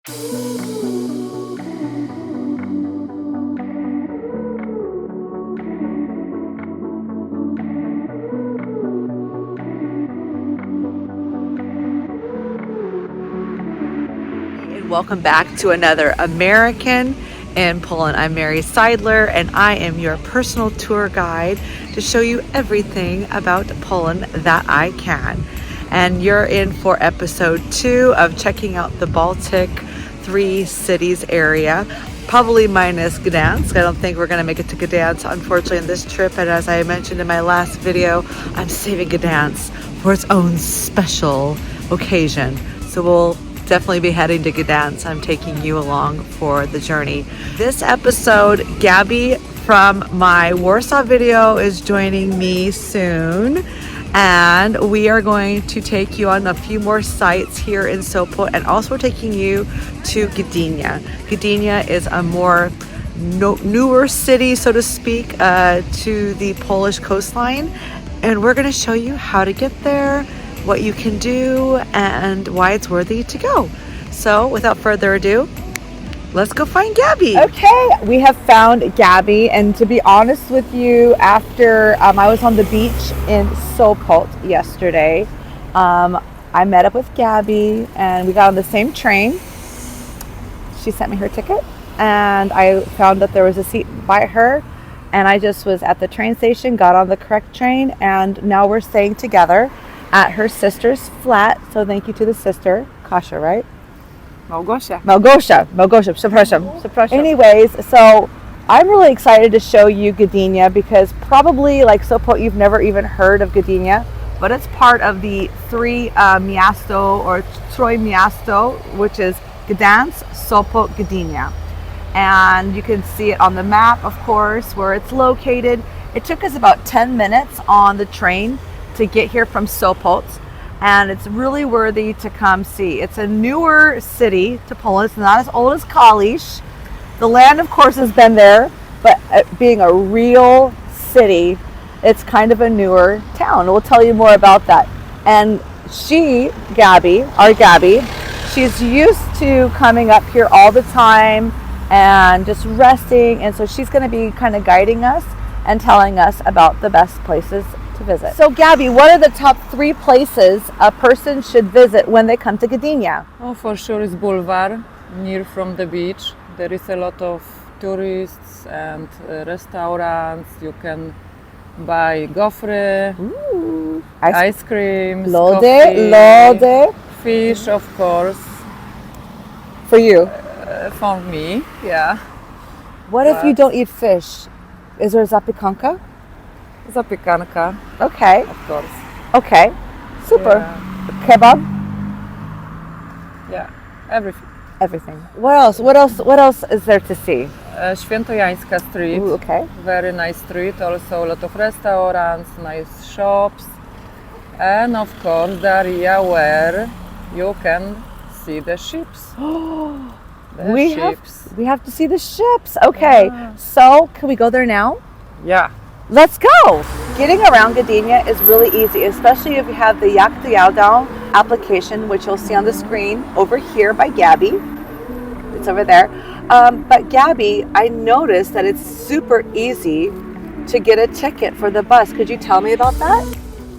Welcome back to another American in Poland. I'm Mary Seidler, and I am your personal tour guide to show you everything about Poland that I can. And you're in for episode 2 of checking out the Baltic 3 cities area, probably minus Gdansk. I don't think we're going to make it to Gdansk, unfortunately, in this trip. And as I mentioned in my last video, I'm saving Gdansk for its own special occasion. So we'll definitely be heading to Gdansk. I'm taking you along for the journey. This episode, Gabby from my Warsaw video is joining me soon, and we are going to take you on a few more sites here in Sopot, and also we're taking you to Gdynia. Gdynia is a more newer city, so to speak, to the Polish coastline, and we're going to show you how to get there, what you can do, and why it's worthy to go. So without further ado, let's go find Gabby. Okay, we have found Gabby, and to be honest with you, after I was on the beach in Sopot yesterday, I met up with Gabby and we got on the same train. She sent me her ticket and I found that there was a seat by her, and I just was at the train station, got on the correct train, and now we're staying together at her sister's flat. So thank you to the sister, Kasia, right? Małgosia, przepraszam. Anyways, so I'm really excited to show you Gdynia, because probably like Sopot, you've never even heard of Gdynia, but it's part of the 3 Miasto or Troj Miasto, which is Gdansk, Sopot, Gdynia. And you can see it on the map, of course, where it's located. It took us about 10 minutes on the train to get here from Sopot, and it's really worthy to come see. It's a newer city to Poland. It's not as old as Kalisz. The land, of course, has been there, but being a real city, it's kind of a newer town. We'll tell you more about that. And she, Gabby, our Gabby, she's used to coming up here all the time and just resting, and so she's going to be kind of guiding us and telling us about the best places to visit. So Gabby, what are the top 3 places a person should visit when they come to Gdynia? Oh, for sure is Boulevard, near from the beach. There is a lot of tourists and restaurants. You can buy gofry, ice cream, Lody, fish, of course. For you? For me, yeah. What if you don't eat fish? Is there zapiekanka? Zapiekanka. Okay. Of course. Okay. Super. Yeah. Kebab? Yeah, everything. Everything. What else is there to see? Świętojańska Street. Ooh, okay. Very nice street. Also a lot of restaurants, nice shops. And of course the area where you can see the ships. We have to see the ships. Okay. Yeah. So can we go there now? Yeah. Let's go! Getting around Gdynia is really easy, especially if you have the Jak Dojadę application, which you'll see on the screen over here by Gabby. It's over there. But Gabby, I noticed that it's super easy to get a ticket for the bus. Could you tell me about that?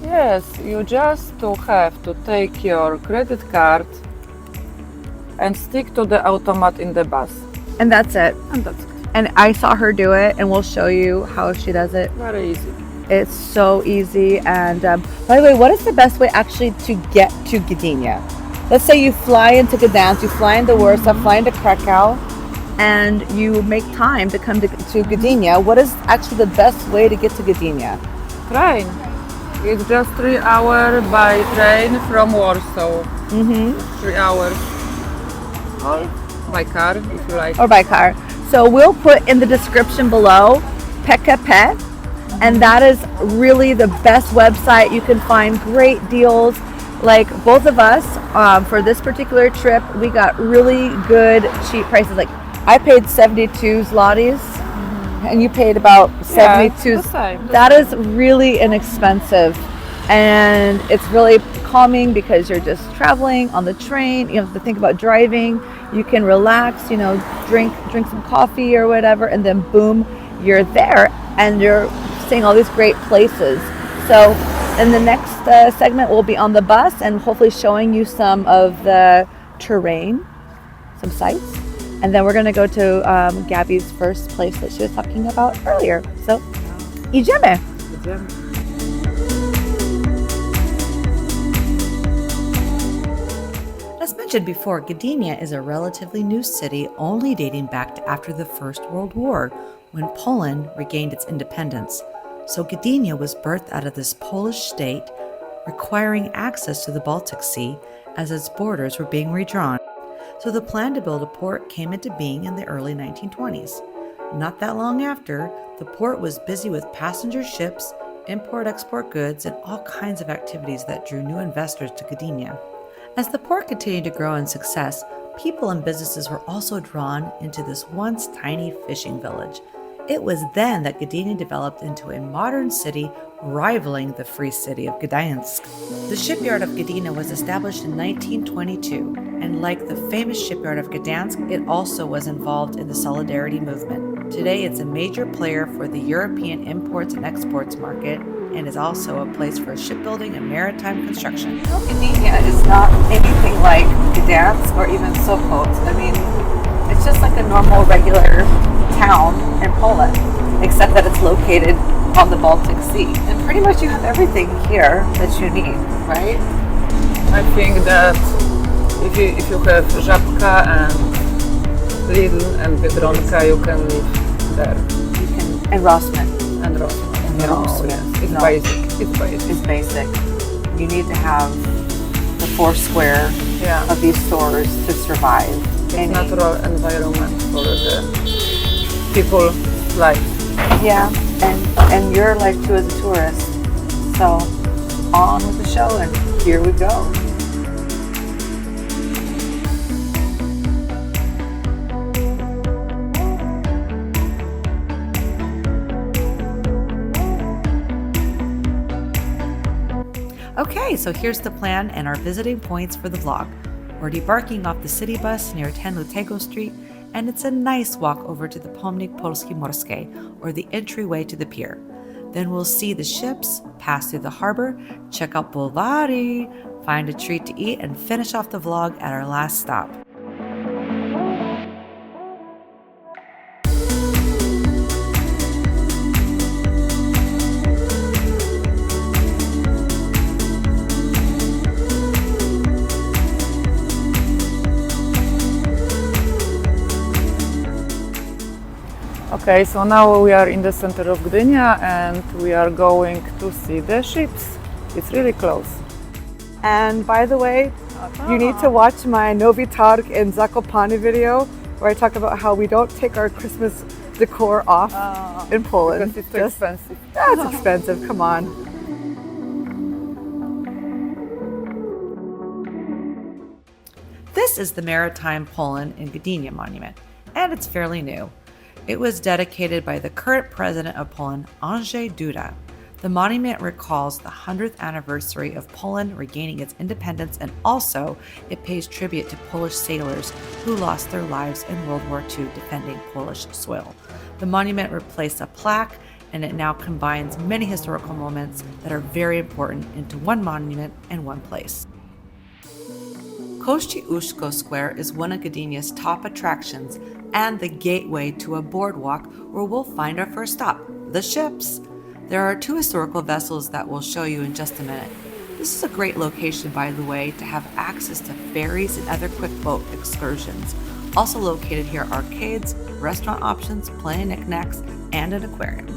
Yes, you just have to take your credit card and stick to the automat in the bus. And that's it. And that's it. And I saw her do it, and we'll show you how she does it. Very easy. It's so easy. And by the way, what is the best way actually to get to Gdynia? Let's say you fly into Gdansk, you fly into Warsaw, fly into Krakow, and you make time to come to Gdynia. What is actually the best way to get to Gdynia? Train. It's just 3 hours by train from Warsaw. 3 hours. Or by car, if you like. Or by car. So we'll put in the description below PKP, and that is really the best website. You can find great deals. Like both of us, for this particular trip, we got really good cheap prices. Like I paid 72 zlotys, and you paid about 72. The same. That is really inexpensive And it's really calming because you're just traveling on the train. You don't have to think about driving. You can relax, drink some coffee or whatever, and then boom, you're there and you're seeing all these great places. So in the next segment, we'll be on the bus and hopefully showing you some of the terrain, some sights. And then we're going to go to Gabby's first place that she was talking about earlier. So, idziemy. As mentioned before, Gdynia is a relatively new city only dating back to after the First World War, when Poland regained its independence. So Gdynia was birthed out of this Polish state, requiring access to the Baltic Sea as its borders were being redrawn. So the plan to build a port came into being in the early 1920s. Not that long after, the port was busy with passenger ships, import-export goods, and all kinds of activities that drew new investors to Gdynia. As the port continued to grow in success, people and businesses were also drawn into this once tiny fishing village. It was then that Gdynia developed into a modern city rivaling the free city of Gdańsk. The shipyard of Gdynia was established in 1922, and like the famous shipyard of Gdańsk, it also was involved in the Solidarity movement. Today, it's a major player for the European imports and exports market, and is also a place for shipbuilding and maritime construction. Gdynia is not anything like Gdańsk or even Sopot. I mean, it's just like a normal, regular town in Poland, except that it's located on the Baltic Sea. And pretty much you have everything here that you need, right? I think that if you have Żabka and Lidl and Biedronka, you can live there. And Rossmann. And Rossmann. No, Yes. no. Basic. It's basic. It's basic. You need to have the four square of these stores to survive. It's natural environment for the people life. Yeah, and your life too as a tourist. So on with the show, and here we go. Okay, so here's the plan and our visiting points for the vlog. We're debarking off the city bus near 10 Lutego Street, and it's a nice walk over to the Pomnik Polski Morskie, or the entryway to the pier. Then we'll see the ships, pass through the harbor, check out Bulwary, find a treat to eat, and finish off the vlog at our last stop. Okay, so now we are in the center of Gdynia and we are going to see the ships. It's really close. And by the way, you need to watch my Nowy Targ in Zakopane video, where I talk about how we don't take our Christmas decor off in Poland. Because it's too expensive. That's expensive, come on. This is the Maritime Poland in Gdynia monument, and it's fairly new. It was dedicated by the current president of Poland, Andrzej Duda. The monument recalls the 100th anniversary of Poland regaining its independence, and also it pays tribute to Polish sailors who lost their lives in World War II defending Polish soil. The monument replaced a plaque, and it now combines many historical moments that are very important into one monument and one place. Kościuszko Square is one of Gdynia's top attractions and the gateway to a boardwalk where we'll find our first stop, the ships. There are 2 historical vessels that we'll show you in just a minute. This is a great location, by the way, to have access to ferries and other quick boat excursions. Also located here are arcades, restaurant options, plenty of knickknacks, and an aquarium.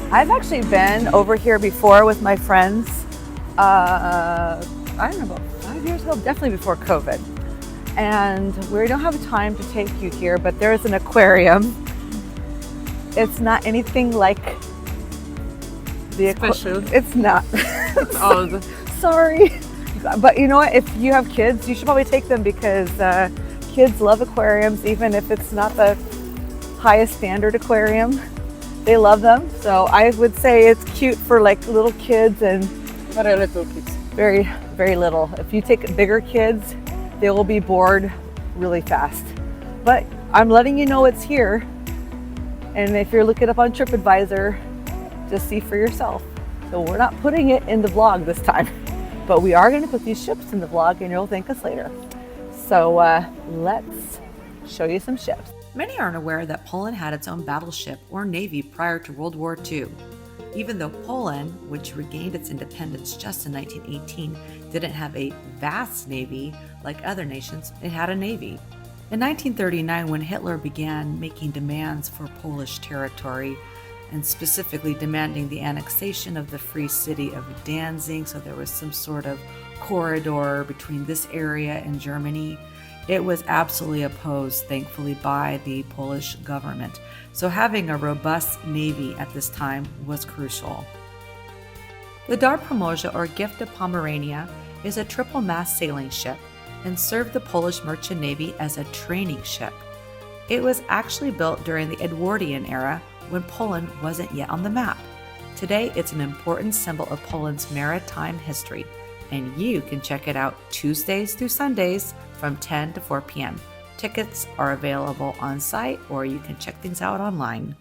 I've actually been over here before with my friends, I don't know, about 5 years ago, definitely before COVID. And we don't have time to take you here, but there is an aquarium. It's not anything like the Special. It's not. It's old. Sorry. But you know what? If you have kids, you should probably take them because kids love aquariums, even if it's not the highest standard aquarium. They love them. So I would say it's cute for like little kids and Very little kids. very, very little. If you take bigger kids, they will be bored really fast. But I'm letting you know it's here. And if you're looking up on TripAdvisor, just see for yourself. So we're not putting it in the vlog this time, but we are going to put these ships in the vlog and you'll thank us later. So let's show you some ships. Many aren't aware that Poland had its own battleship or navy prior to World War II. Even though Poland, which regained its independence just in 1918, didn't have a vast navy like other nations, it had a navy. In 1939, when Hitler began making demands for Polish territory, and specifically demanding the annexation of the free city of Danzig, so there was some sort of corridor between this area and Germany, it was absolutely opposed, thankfully, by the Polish government. So having a robust navy at this time was crucial. The Dar Pomorza, or Gift of Pomerania, is a triple-mast sailing ship and served the Polish merchant navy as a training ship. It was actually built during the Edwardian era when Poland wasn't yet on the map. Today, it's an important symbol of Poland's maritime history, and you can check it out Tuesdays through Sundays from 10 to 4 p.m. Tickets are available on site, or you can check things out online.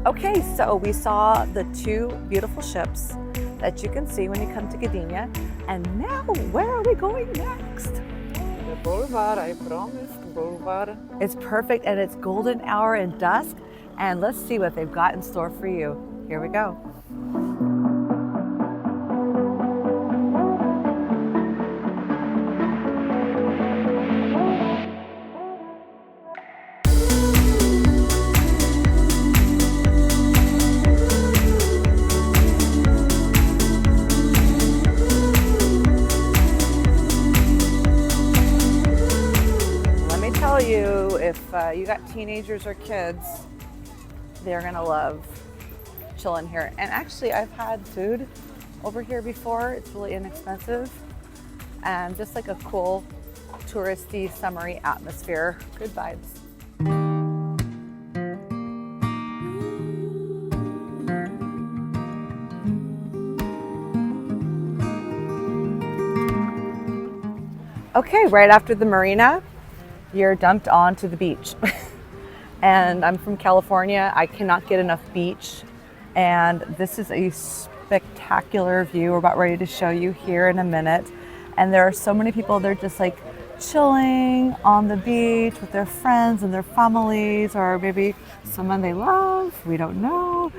Okay, so we saw the two beautiful ships that you can see when you come to Gdynia. And now, where are we going next? The boulevard, I promised, boulevard. It's perfect, and it's golden hour and dusk. And let's see what they've got in store for you. Here we go. If you got teenagers or kids, they're gonna love chilling here. And actually, I've had food over here before. It's really inexpensive and just like a cool touristy summery atmosphere. Good vibes. Okay, right after the marina, you're dumped onto the beach. And I'm from California. I cannot get enough beach. And this is a spectacular view we're about ready to show you here in a minute. And there are so many people, they're just like chilling on the beach with their friends and their families, or maybe someone they love, we don't know.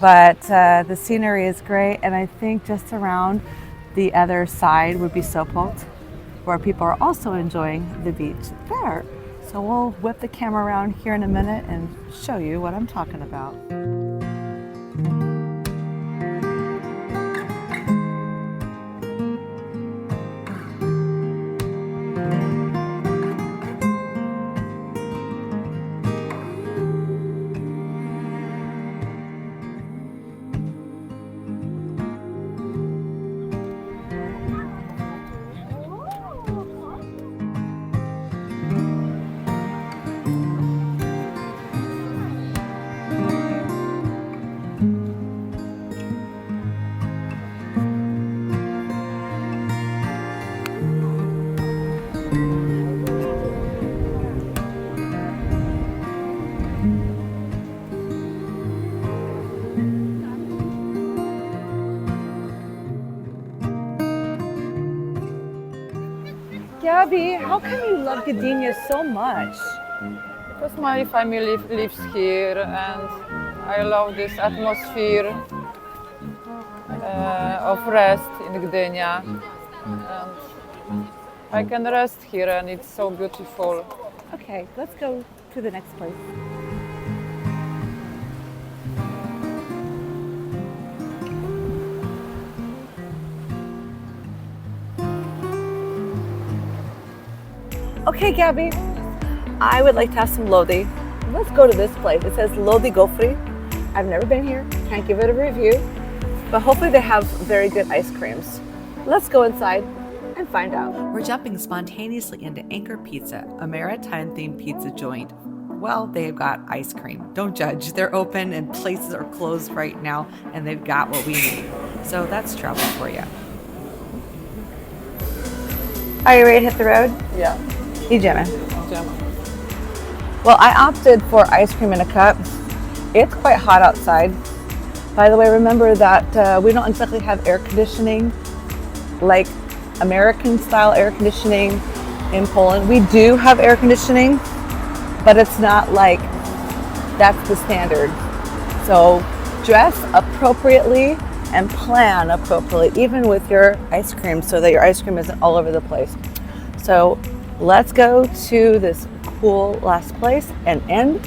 But the scenery is great. And I think just around the other side would be Sopot, where people are also enjoying the beach there. So we'll whip the camera around here in a minute and show you what I'm talking about. Gabby, how come you love Gdynia so much? Because my family lives here and I love this atmosphere of rest in Gdynia. And I can rest here and it's so beautiful. Okay, let's go to the next place. Okay, Gabby, I would like to have some lodi. Let's go to this place. It says Lodi Gofri. I've never been here, can't give it a review, but hopefully they have very good ice creams. Let's go inside and find out. We're jumping spontaneously into Anchor Pizza, a maritime-themed pizza joint. Well, they've got ice cream. Don't judge. They're open and places are closed right now, and they've got what we need. So that's travel for you. Are you ready to hit the road? Yeah. Idziemy. Idziemy. Well, I opted for ice cream in a cup. It's quite hot outside. By the way, remember that we don't exactly have air conditioning, like American style air conditioning in Poland. We do have air conditioning, but it's not like that's the standard. So dress appropriately and plan appropriately, even with your ice cream, so that your ice cream isn't all over the place. So let's go to this cool last place and end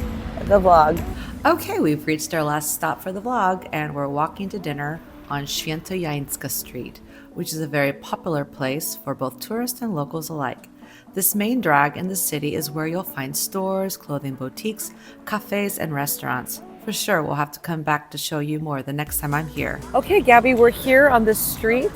the vlog. Okay, we've reached our last stop for the vlog, and we're walking to dinner on Świętojańska Street, which is a very popular place for both tourists and locals alike. This main drag in the city is where you'll find stores, clothing boutiques, cafes, and restaurants. For sure, we'll have to come back to show you more the next time I'm here. Okay, Gabby, we're here on the street,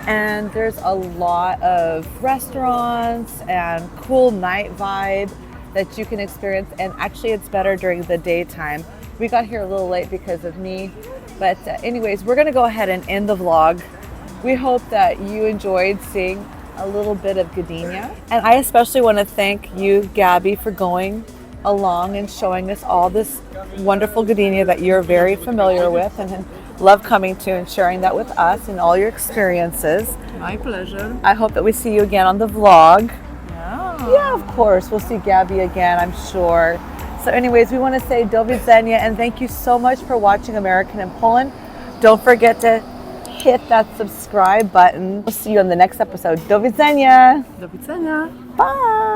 and there's a lot of restaurants and cool night vibe that you can experience, and actually it's better during the daytime. We got here a little late because of me, but anyways, we're gonna go ahead and end the vlog. We hope that you enjoyed seeing a little bit of Gdynia, and I especially want to thank you, Gabby, for going along and showing us all this wonderful Gdynia that you're very familiar with and love coming to, and sharing that with us and all your experiences. My pleasure. I hope that we see you again on the vlog. Yeah. Yeah, of course. We'll see Gabby again, I'm sure. So anyways, we want to say do widzenia, and thank you so much for watching American in Poland. Don't forget to hit that subscribe button. We'll see you on the next episode. Do widzenia. Do widzenia. Bye.